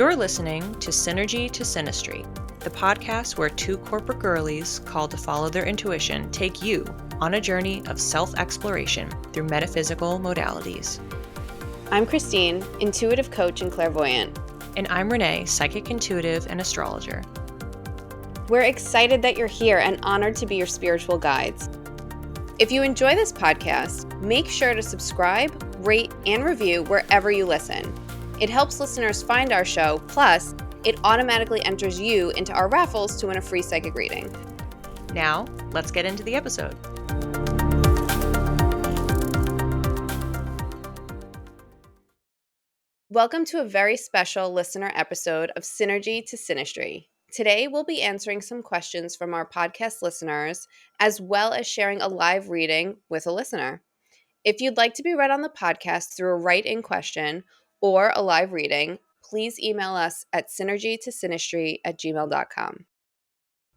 You're listening to Synergy to Synastry, the podcast where two corporate girlies called to follow their intuition take you on a journey of self-exploration through metaphysical modalities. I'm Christine, intuitive coach and clairvoyant. And I'm Renee, psychic intuitive and astrologer. We're excited that you're here and honored to be your spiritual guides. If you enjoy this podcast, make sure to subscribe, rate, and review wherever you listen. It helps listeners find our show, plus it automatically enters you into our raffles to win a free psychic reading. Now, let's get into the episode. Welcome to a very special listener episode of Synergy to Synastry. Today, we'll be answering some questions from our podcast listeners, as well as sharing a live reading with a listener. If you'd like to be read on the podcast through a write-in question or a live reading, please email us at synergytosynastry@gmail.com.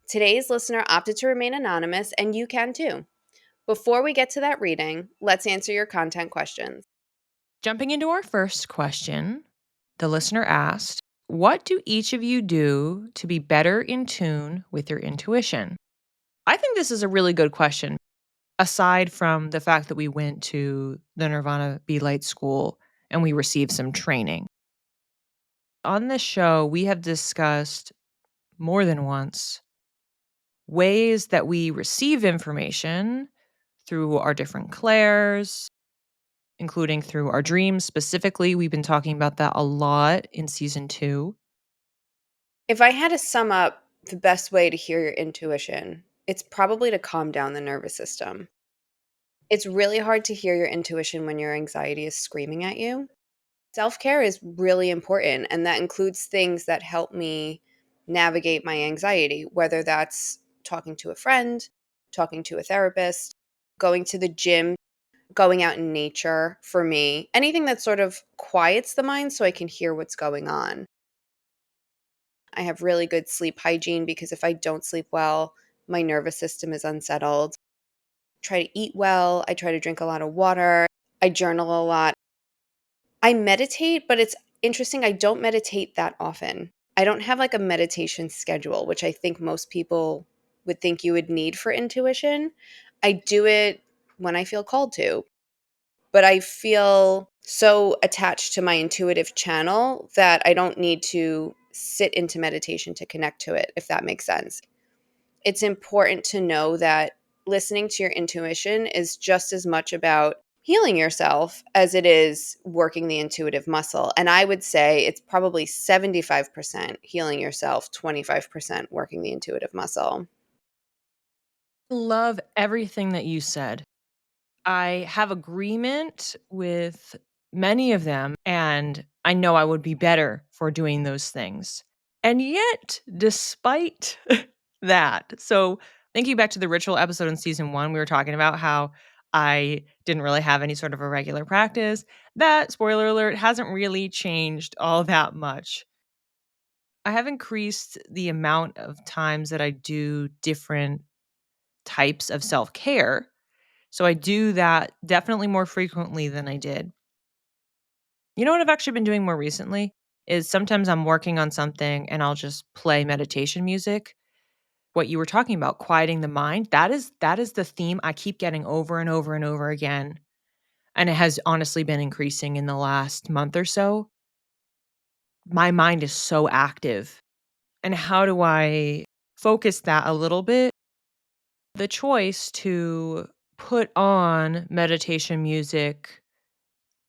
Today's listener opted to remain anonymous, and you can too. Before we get to that reading, let's answer your content questions. Jumping into our first question, the listener asked, what do each of you do to be better in tune with your intuition? I think this is a really good question. Aside from the fact that we went to the Nuurvana Be Light School and we received some training. On this show, we have discussed more than once ways that we receive information through our different clairs, including through our dreams. Specifically, we've been talking about that a lot in season 2. If I had to sum up the best way to hear your intuition, it's probably to calm down the nervous system. It's really hard to hear your intuition when your anxiety is screaming at you. Self-care is really important, and that includes things that help me navigate my anxiety, whether that's talking to a friend, talking to a therapist, going to the gym, going out in nature for me, anything that sort of quiets the mind so I can hear what's going on. I have really good sleep hygiene because if I don't sleep well, my nervous system is unsettled. Try to eat well. I try to drink a lot of water. I journal a lot. I meditate, but it's interesting. I don't meditate that often. I don't have like a meditation schedule, which I think most people would think you would need for intuition. I do it when I feel called to, but I feel so attached to my intuitive channel that I don't need to sit into meditation to connect to it, if that makes sense. It's important to know that listening to your intuition is just as much about healing yourself as it is working the intuitive muscle. And I would say it's probably 75% healing yourself, 25% working the intuitive muscle. Love everything that you said. I have agreement with many of them, and I know I would be better for doing those things. And yet, despite that, so thinking back to the ritual episode in season 1, we were talking about how I didn't really have any sort of a regular practice. That, spoiler alert, hasn't really changed all that much. I have increased the amount of times that I do different types of self-care. So I do that definitely more frequently than I did. You know what I've actually been doing more recently is sometimes I'm working on something and I'll just play meditation music. What you were talking about, quieting the mind, that is the theme I keep getting over and over and over again. And it has honestly been increasing in the last month or so. My mind is so active. And how do I focus that a little bit? The choice to put on meditation music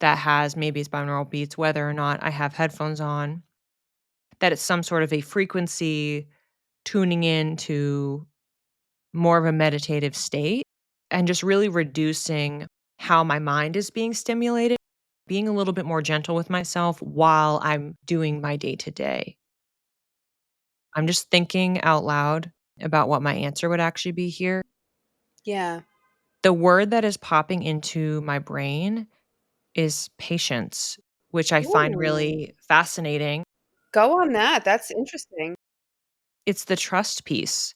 that has maybe it's binaural beats, whether or not I have headphones on, that it's some sort of a frequency tuning in to more of a meditative state and just really reducing how my mind is being stimulated, being a little bit more gentle with myself while I'm doing my day to day. I'm just thinking out loud about what my answer would actually be here. Yeah. The word that is popping into my brain is patience, which I find Ooh. really fascinating. Go on that. That's interesting. It's the trust piece.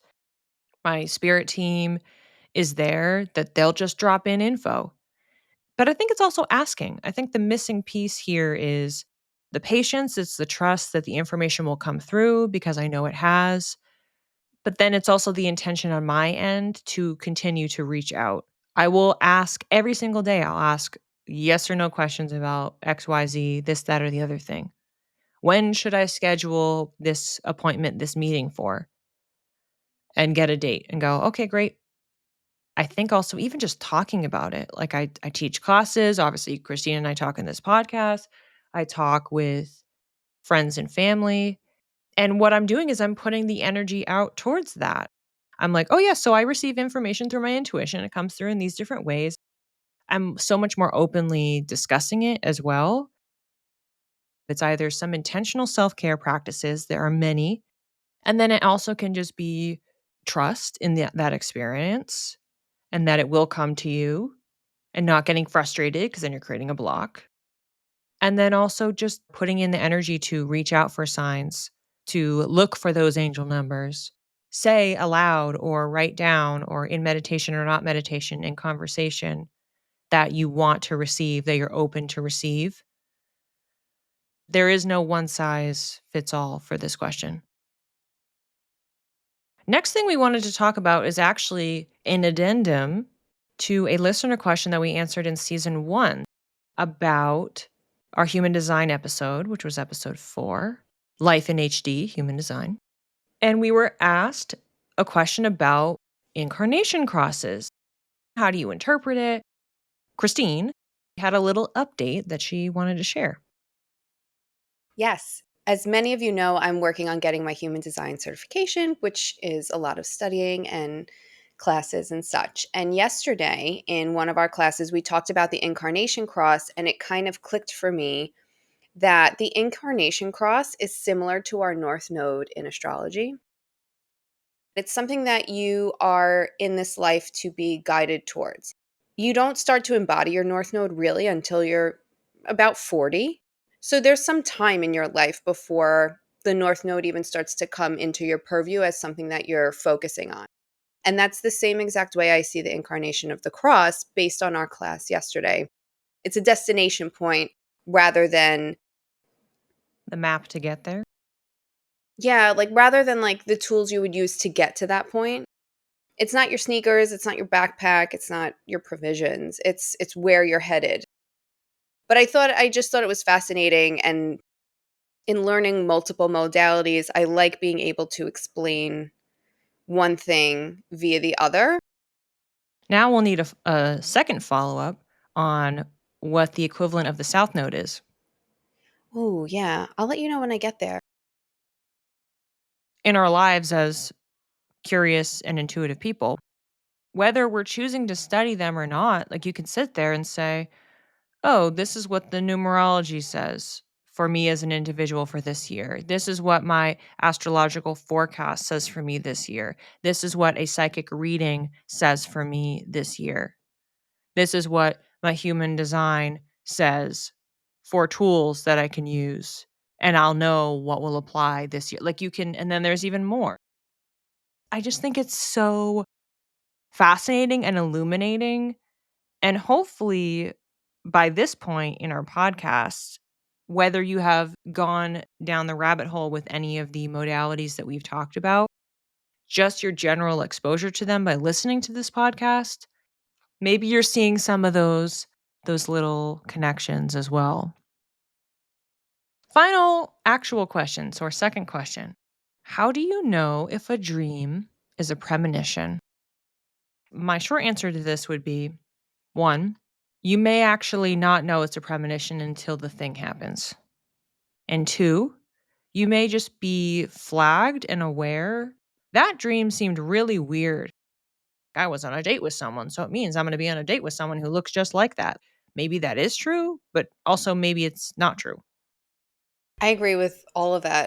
My spirit team is there that they'll just drop in info. But I think it's also asking. I think the missing piece here is the patience, it's the trust that the information will come through because I know it has. But then it's also the intention on my end to continue to reach out. I will ask every single day, I'll ask yes or no questions about XYZ, this, that, or the other thing. When should I schedule this appointment, this meeting for? And get a date and go, okay, great. I think also even just talking about it, like I teach classes. Obviously, Christine and I talk in this podcast. I talk with friends and family. And what I'm doing is I'm putting the energy out towards that. I'm like, oh, yeah, so I receive information through my intuition. It comes through in these different ways. I'm so much more openly discussing it as well. It's either some intentional self care practices, there are many. And then it also can just be trust in that experience and that it will come to you and not getting frustrated because then you're creating a block. And then also just putting in the energy to reach out for signs, to look for those angel numbers, say aloud or write down or in meditation or not meditation, in conversation that you want to receive, that you're open to receive. There is no one size fits all for this question. Next thing we wanted to talk about is actually an addendum to a listener question that we answered in season 1 about our human design episode, which was episode 4, Life in HD, Human Design. And we were asked a question about incarnation crosses. How do you interpret it? Christine had a little update that she wanted to share. Yes. As many of you know, I'm working on getting my human design certification, which is a lot of studying and classes and such. And yesterday, in one of our classes, we talked about the incarnation cross, and it kind of clicked for me that the incarnation cross is similar to our North Node in astrology. It's something that you are in this life to be guided towards. You don't start to embody your North Node really until you're about 40. So there's some time in your life before the North Node even starts to come into your purview as something that you're focusing on. And that's the same exact way I see the incarnation of the cross based on our class yesterday. It's a destination point rather than, The map to get there. yeah, like rather than like the tools you would use to get to that point. It's not your sneakers, it's not your backpack, it's not your provisions. It's where you're headed. But I just thought it was fascinating, and in learning multiple modalities, I like being able to explain one thing via the other. Now we'll need a second follow up on what the equivalent of the South Node is. Oh, yeah. I'll let you know when I get there. In our lives as curious and intuitive people, whether we're choosing to study them or not, like you can sit there and say, oh, this is what the numerology says for me as an individual for this year. This is what my astrological forecast says for me this year. This is what a psychic reading says for me this year. This is what my human design says for tools that I can use. And I'll know what will apply this year. Like you can, and then there's even more. I just think it's so fascinating and illuminating. And hopefully, by this point in our podcast, whether you have gone down the rabbit hole with any of the modalities that we've talked about, just your general exposure to them by listening to this podcast, maybe you're seeing some of those little connections as well. Final actual question, so our second question. How do you know if a dream is a premonition? My short answer to this would be 1, you may actually not know it's a premonition until the thing happens. And 2, you may just be flagged and aware. That dream seemed really weird. I was on a date with someone, so it means I'm going to be on a date with someone who looks just like that. Maybe that is true, but also maybe it's not true. I agree with all of that.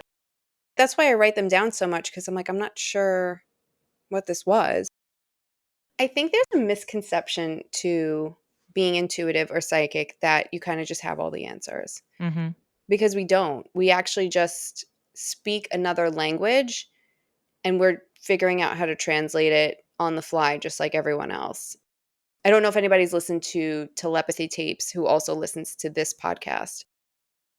That's why I write them down so much because I'm like, I'm not sure what this was. I think there's a misconception to being intuitive or psychic that you kind of just have all the answers Mhm. because we don't. We actually just speak another language and we're figuring out how to translate it on the fly, just like everyone else. I don't know if anybody's listened to telepathy tapes who also listens to this podcast.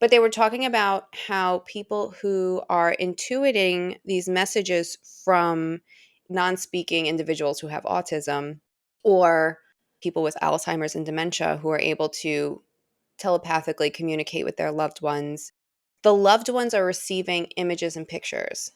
But they were talking about how people who are intuiting these messages from non-speaking individuals who have autism, or people with Alzheimer's and dementia who are able to telepathically communicate with their loved ones, the loved ones are receiving images and pictures.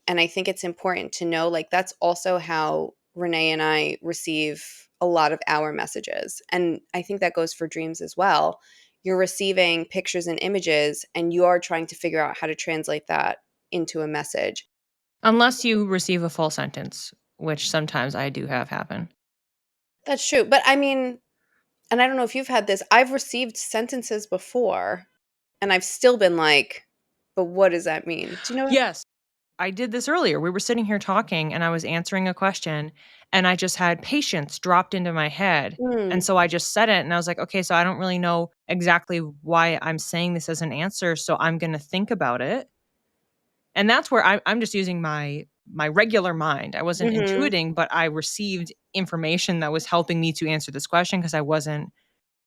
And I think it's important to know, like, that's also how Renee and I receive a lot of our messages. And I think that goes for dreams as well. You're receiving pictures and images, and you are trying to figure out how to translate that into a message. Unless you receive a full sentence, which sometimes I do have happen. That's true. But I mean, and I don't know if you've had this, I've received sentences before, and I've still been like, but what does that mean? Do you know? Yes, I did this earlier. We were sitting here talking and I was answering a question and I just had patience dropped into my head. And Mm, so I just said it and I was like, okay, so I don't really know exactly why I'm saying this as an answer. So I'm going to think about it. And that's where I'm just using my regular mind. I wasn't mhm. intuiting, but I received information that was helping me to answer this question because I wasn't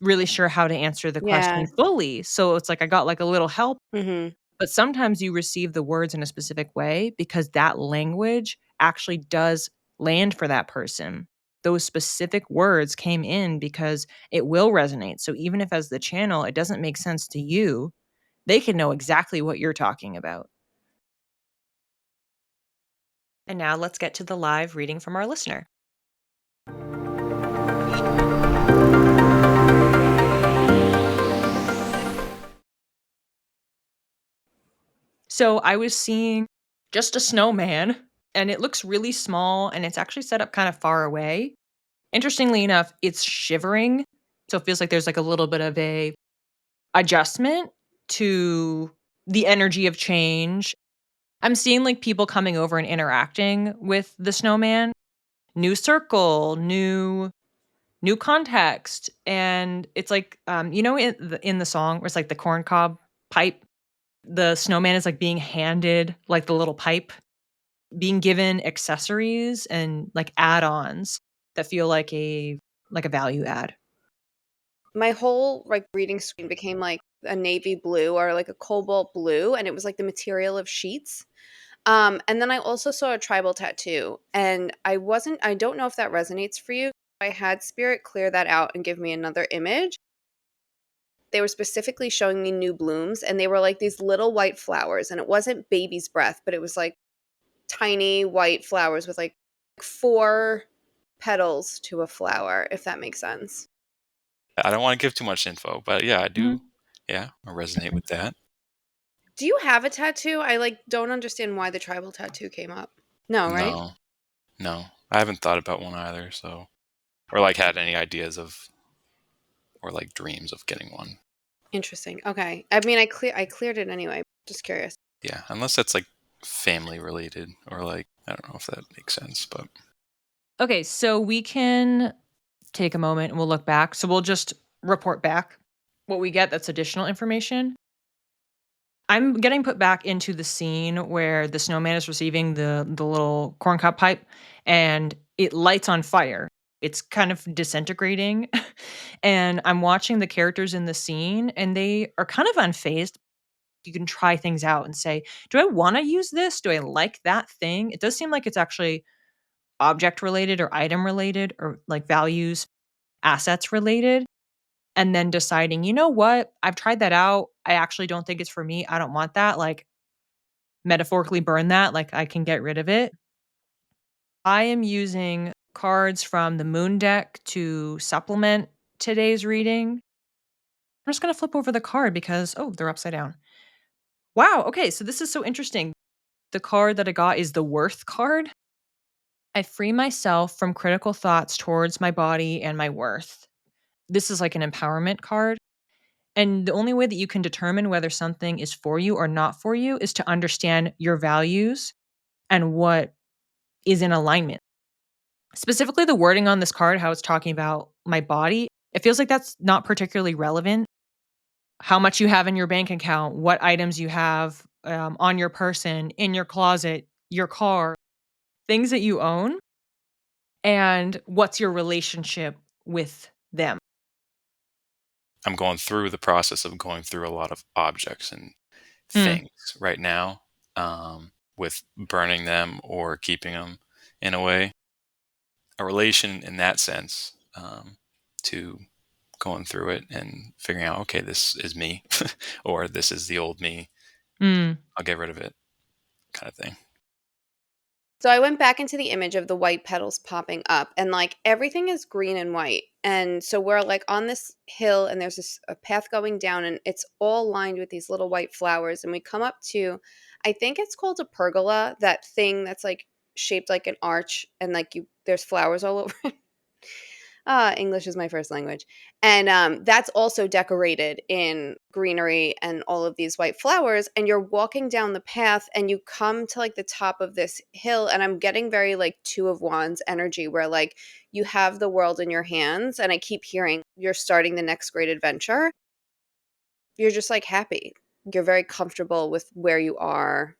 really sure how to answer the Yeah. question fully. So it's like I got like a little help, Mhm. but sometimes you receive the words in a specific way because that language actually does land for that person. Those specific words came in because it will resonate. So even if as the channel it doesn't make sense to you, they can know exactly what you're talking about. And now let's get to the live reading from our listener. So I was seeing just a snowman and it looks really small and it's actually set up kind of far away. Interestingly enough, it's shivering. So it feels like there's like a little bit of a adjustment to the energy of change. I'm seeing like people coming over and interacting with the snowman. New circle, new context. And it's like in the song where it's like the corn cob pipe, the snowman is like being handed like the little pipe, being given accessories and like add-ons that feel like a value add. My whole, like, reading screen became, like, a navy blue or, like, a cobalt blue, and it was, like, the material of sheets. And then I also saw a tribal tattoo, and I don't know if that resonates for you. I had spirit clear that out and give me another image. They were specifically showing me new blooms, and they were, like, these little white flowers, and it wasn't baby's breath, but it was, like, tiny white flowers with, like, 4 petals to a flower, if that makes sense. I don't want to give too much info, but yeah, I do. Mhm. Yeah, I resonate with that. Do you have a tattoo? I, like, don't understand why the tribal tattoo came up. No, right? No, no, I haven't thought about one either. So, or like had any ideas of, or like dreams of getting one. Interesting. Okay. I mean, I cleared it anyway. Just curious. Yeah, unless that's like family related or like I don't know if that makes sense, but Okay, so we can take a moment and we'll look back. So we'll just report back what we get that's additional information. I'm getting put back into the scene where the snowman is receiving the little corncob pipe and it lights on fire. It's kind of disintegrating. And I'm watching the characters in the scene and they are kind of unfazed. You can try things out and say, "Do I want to use this? Do I like that thing?" It does seem like it's actually object related or item related or like values, assets related. And then deciding, "You know what? I've tried that out. I actually don't think it's for me. I don't want that." Like metaphorically burn that, like I can get rid of it. I am using cards from the moon deck to supplement today's reading. I'm just going to flip over the card because, oh, they're upside down. Wow. Okay. So this is so interesting. The card that I got is the worth card. I free myself from critical thoughts towards my body and my worth. This is like an empowerment card. And the only way that you can determine whether something is for you or not for you is to understand your values and what is in alignment. Specifically, the wording on this card, how it's talking about my body, it feels like that's not particularly relevant. How much you have in your bank account, what items you have on your person, in your closet, your car, things that you own, and what's your relationship with them. I'm going through the process of going through a lot of objects and Mm. things right now, with burning them or keeping them in a way. A relation in that sense, to going through it and figuring out, okay, this is me, or this is the old me. Mm. I'll get rid of it, kind of thing. So I went back into the image of the white petals popping up, and like everything is green and white. And so we're like on this hill, and there's this a path going down, and it's all lined with these little white flowers. And we come up to, I think it's called a pergola, that thing that's like shaped like an arch, and like you there's flowers all over. English is my first language. And that's also decorated in greenery and all of these white flowers. And you're walking down the path and you come to like the top of this hill. And I'm getting very like Two of Wands energy where like you have the world in your hands. And I keep hearing you're starting the next great adventure. You're just like happy. You're very comfortable with where you are.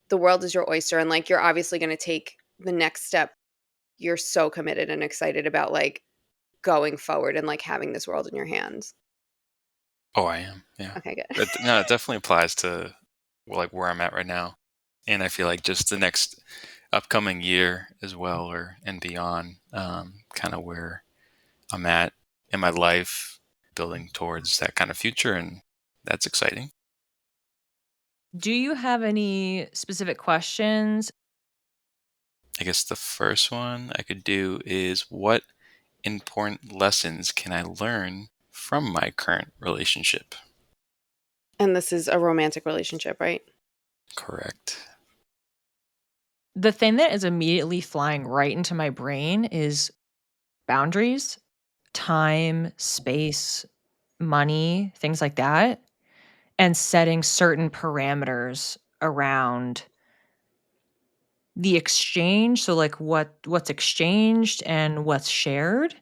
The world is your oyster. And like you're obviously going to take the next step. You're so committed and excited about like going forward and like having this world in your hands. Oh, I am. Yeah. Okay, good. No, it definitely applies to, well, like where I'm at right now. And I feel like just the next upcoming year as well, or and beyond, kind of where I'm at in my life, building towards that kind of future, and that's exciting. Do you have any specific questions? I guess the first one I could do is, what important lessons can I learn from my current relationship? And this is a romantic relationship, right? Correct. The thing that is immediately flying right into my brain is boundaries, time, space, money, things like that, and setting certain parameters around the exchange. So like what's exchanged and what's shared.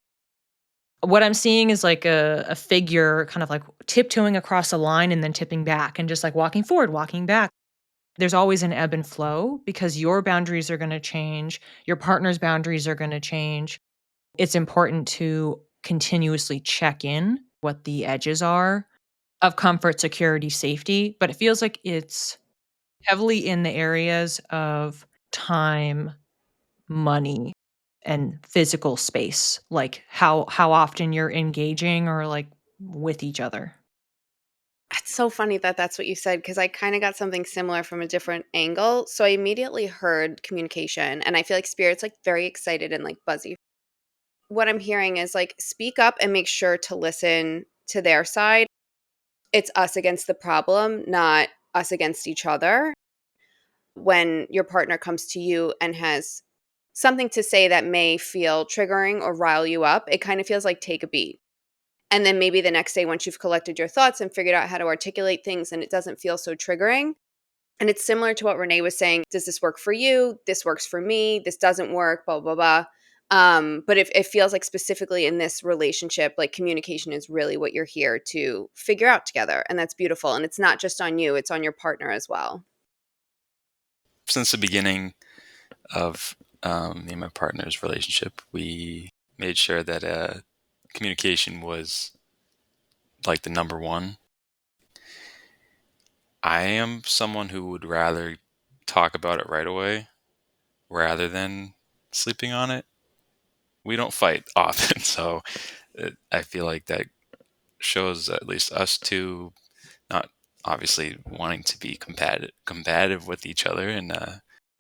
What I'm seeing is like a figure kind of like tiptoeing across a line and then tipping back and just like walking forward, walking back. There's always an ebb and flow because your boundaries are going to change, your partner's boundaries are going to change. It's important to continuously check in what the edges are of comfort, security, safety, but it feels like it's heavily in the areas of time, money, and physical space, like how often you're engaging or like with each other. It's so funny that that's what you said because I kind of got something similar from a different angle. So I immediately heard communication and I feel like spirit's like very excited and like buzzy. What I'm hearing is like speak up and make sure to listen to their side. It's us against the problem, not us against each other. When your partner comes to you and has something to say that may feel triggering or rile you up, it kind of feels like take a beat. And then maybe the next day, once you've collected your thoughts and figured out how to articulate things and it doesn't feel so triggering. And it's similar to what Renee was saying. Does this work for you? This works for me. This doesn't work, blah, blah, blah. But if it feels like specifically in this relationship, like communication is really what you're here to figure out together. And that's beautiful. And it's not just on you, it's on your partner as well. Since the beginning of, me and my partner's relationship, we made sure that, communication was like the number one. I am someone who would rather talk about it right away rather than sleeping on it. We don't fight often, so I feel like that shows at least us two not obviously wanting to be combative with each other, and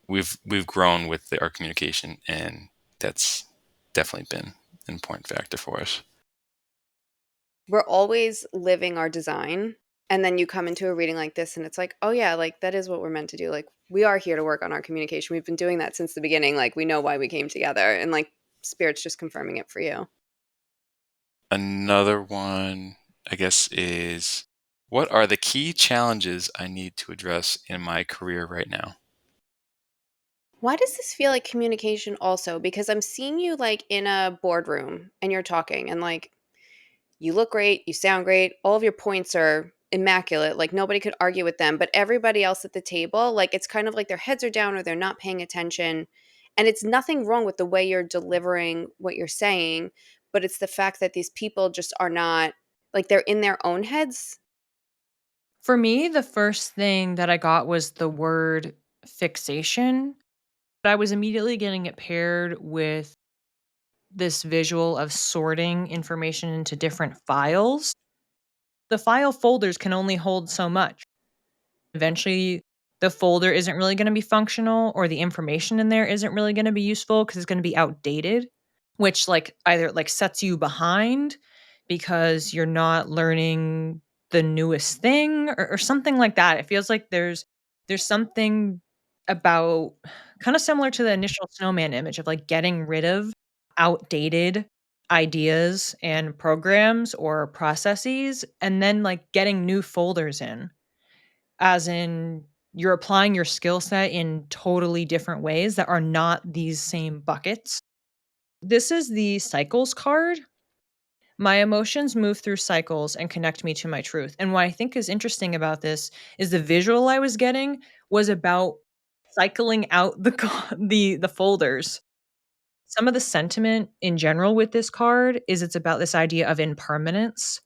we've grown with our communication, and that's definitely been an important factor for us. We're always living our design. And then you come into a reading like this and it's like, oh yeah, like that is what we're meant to do. Like we are here to work on our communication. We've been doing that since the beginning. Like we know why we came together and like spirit's just confirming it for you. Another one, I guess, is, what are the key challenges I need to address in my career right now? Why does this feel like communication also? Because I'm seeing you like in a boardroom and you're talking and like you look great, you sound great, all of your points are immaculate, like nobody could argue with them, but everybody else at the table, like it's kind of like their heads are down or they're not paying attention. And it's nothing wrong with the way you're delivering what you're saying, but it's the fact that these people just are not. Like, they're in their own heads? For me, the first thing that I got was the word fixation. But I was immediately getting it paired with this visual of sorting information into different files. The file folders can only hold so much. Eventually, the folder isn't really going to be functional, or the information in there isn't really going to be useful because it's going to be outdated, which like either like sets you behind because you're not learning the newest thing, or something like that. It feels like there's something about kind of similar to the initial snowman image of like getting rid of outdated ideas and programs or processes, and then like getting new folders in, as in you're applying your skill set in totally different ways that are not these same buckets. This is the cycles card. My emotions move through cycles and connect me to my truth. And what I think is interesting about this is the visual I was getting was about cycling out the folders. Some of the sentiment in general with this card is it's about this idea of impermanence.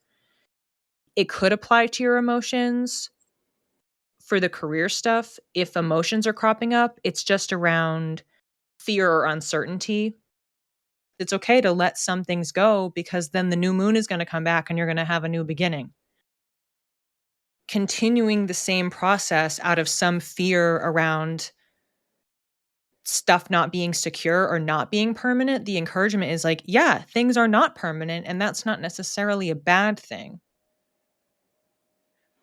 It could apply to your emotions for the career stuff. If emotions are cropping up, it's just around fear or uncertainty. It's okay to let some things go because then the new moon is going to come back and you're going to have a new beginning. Continuing the same process out of some fear around stuff not being secure or not being permanent, the encouragement is like, yeah, things are not permanent, and that's not necessarily a bad thing.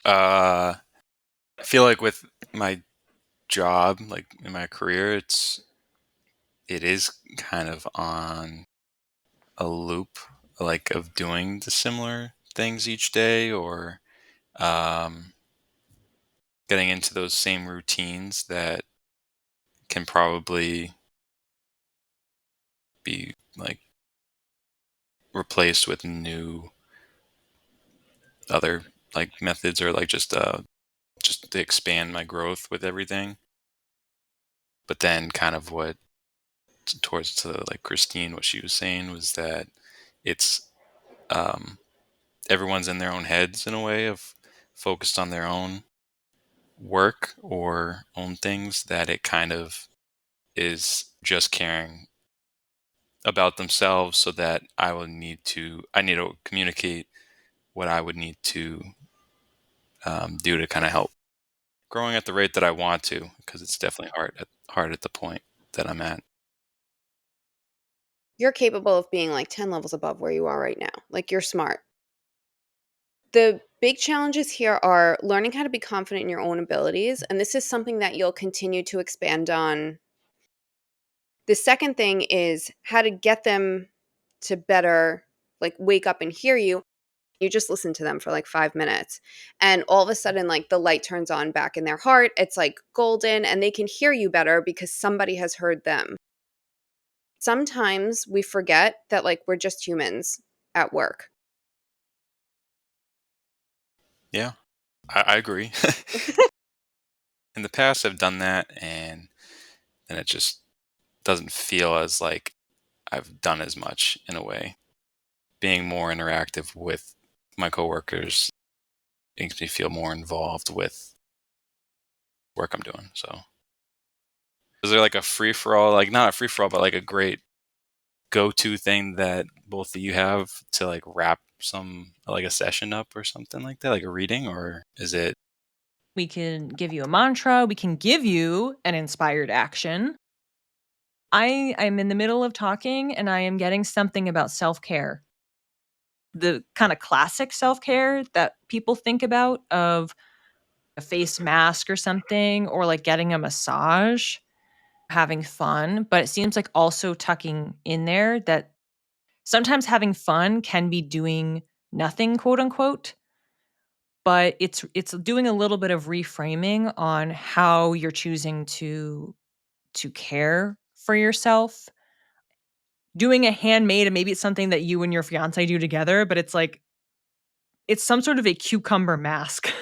I feel like with my job, like in my career, it is kind of on a loop, like of doing the similar things each day, or um, getting into those same routines that can probably be like replaced with new other like methods, or like just to expand my growth with everything. But then kind of what towards to like Christine, what she was saying was that it's um everyone's in their own heads in a way of focused on their own work or own things, that it kind of is just caring about themselves, so that I need to communicate what I would need to do to kind of help growing at the rate that I want to, because it's definitely hard at the point that I'm at. You're capable of being, like, 10 levels above where you are right now. Like, you're smart. The big challenges here are learning how to be confident in your own abilities, and this is something that you'll continue to expand on. The second thing is how to get them to better, like, wake up and hear you. You just listen to them for like 5 minutes, and all of a sudden, like, the light turns on back in their heart. It's like golden, and they can hear you better because somebody has heard them. Sometimes we forget that, like, we're just humans at work. Yeah, I agree. In the past, I've done that, and then it just doesn't feel as like I've done as much in a way. Being more interactive with my coworkers makes me feel more involved with work I'm doing. So, is there like a free for all, like not a free for all, but like a great go to thing that both of you have to like wrap some like a session up or something like that, like a reading, or is it? We can give you a mantra, we can give you an inspired action. I'm in the middle of talking and I am getting something about self-care. The kind of classic self-care that people think about of a face mask or something, or like getting a massage, having fun, but it seems like also tucking in there that sometimes having fun can be doing nothing, quote unquote, but it's doing a little bit of reframing on how you're choosing to care for yourself. Doing a handmade, and maybe it's something that you and your fiance do together, but it's like it's some sort of a cucumber mask.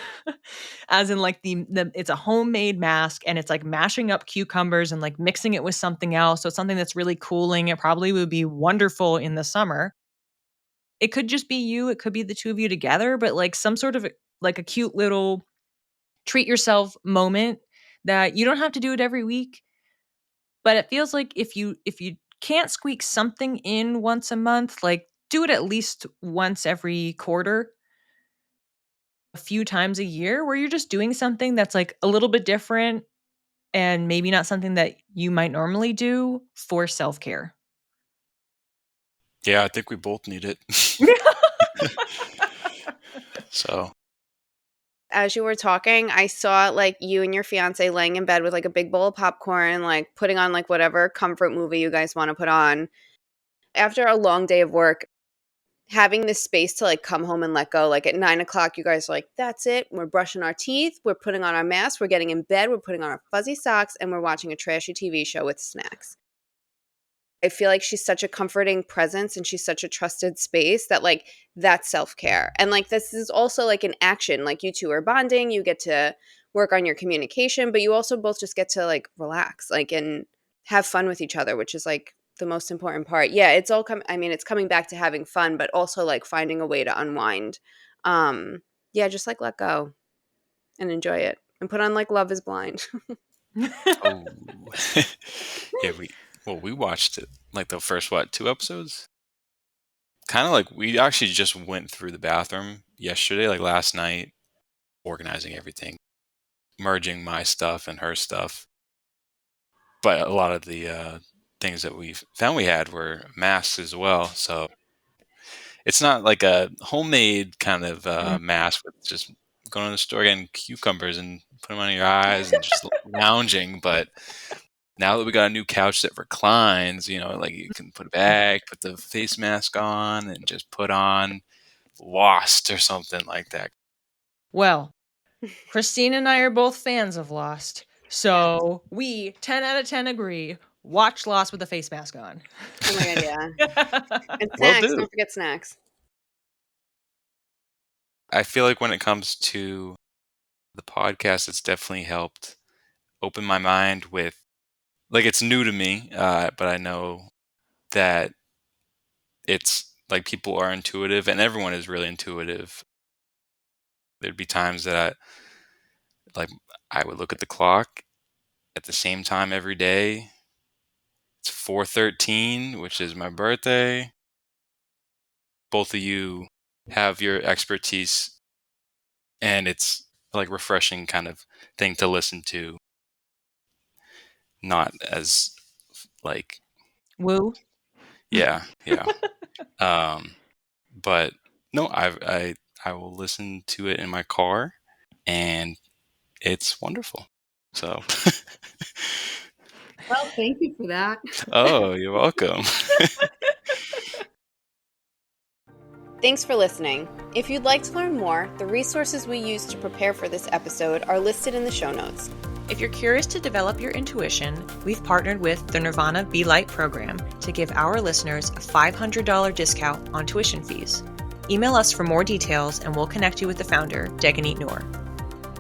As in like the it's a homemade mask, and it's like mashing up cucumbers and like mixing it with something else. So it's something that's really cooling. It probably would be wonderful in the summer. It could just be you, it could be the two of you together, but like some sort of like a cute little treat yourself moment that you don't have to do it every week, but it feels like if you can't squeak something in once a month, like do it at least once every quarter, a few times a year where you're just doing something that's like a little bit different and maybe not something that you might normally do for self-care. Yeah, I think we both need it. So, As you were talking, I saw like you and your fiance laying in bed with like a big bowl of popcorn, like putting on like whatever comfort movie you guys want to put on. After a long day of work, having this space to like come home and let go. Like at 9 o'clock, you guys are like, that's it. We're brushing our teeth. We're putting on our masks. We're getting in bed. We're putting on our fuzzy socks and we're watching a trashy TV show with snacks. I feel like she's such a comforting presence and she's such a trusted space that like that's self-care. And like this is also like an action. Like you two are bonding, you get to work on your communication, but you also both just get to like relax, like and have fun with each other, which is like the most important part. Yeah, it's all it's coming back to having fun, but also like finding a way to unwind. Yeah, just like let go and enjoy it. And put on like Love is Blind. oh, yeah, we watched it like the first what 2 episodes. Kind of like we actually just went through the bathroom yesterday, like last night, organizing everything, merging my stuff and her stuff. But a lot of the things that we found we had were masks as well. So it's not like a homemade kind of mask with just going to the store getting cucumbers and putting them on your eyes and just lounging. But now that we got a new couch that reclines, like you can put it back, put the face mask on, and just put on Lost or something like that. Well, Christine and I are both fans of Lost. So we 10 out of 10 agree. Watch Lost with a face mask on. Oh my god, yeah. And Will snacks, do. don't forget snacks. I feel like when it comes to the podcast, it's definitely helped open my mind with, like, it's new to me, but I know that it's like people are intuitive and everyone is really intuitive. There'd be times that I would look at the clock at the same time every day. It's 4:13, which is my birthday. Both of you have your expertise, and it's like refreshing kind of thing to listen to, not as like Woo. yeah. Um, but no, I will listen to it in my car, and it's wonderful. So, Well, thank you for that. oh, you're welcome. Thanks for listening. If you'd like to learn more, the resources we used to prepare for this episode are listed in the show notes. If you're curious to develop your intuition, we've partnered with the Nuurvana Be Light program to give our listeners a $500 discount on tuition fees. Email us for more details and we'll connect you with the founder, Deganit Noor.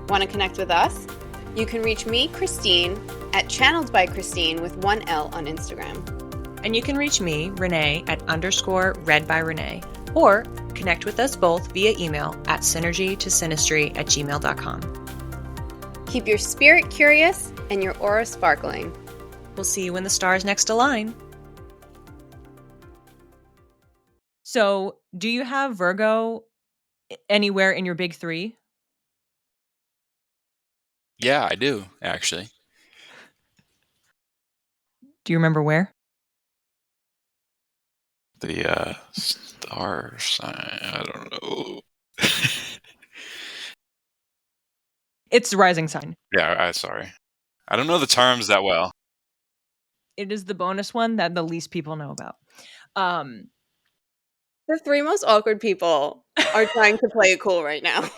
Want to connect with us? You can reach me, Christine, at Channeled by Christine with one L on Instagram. And you can reach me, Renee, at _read by Renee, or connect with us both via email at synergytosynastry@gmail.com. Keep your spirit curious and your aura sparkling. We'll see you when the stars next align. So, do you have Virgo anywhere in your big three? Yeah, I do actually. Do you remember where? The star sign. I don't know. It's the rising sign. Yeah, sorry. I don't know the terms that well. It is the bonus one that the least people know about. The three most awkward people are trying to play it cool right now.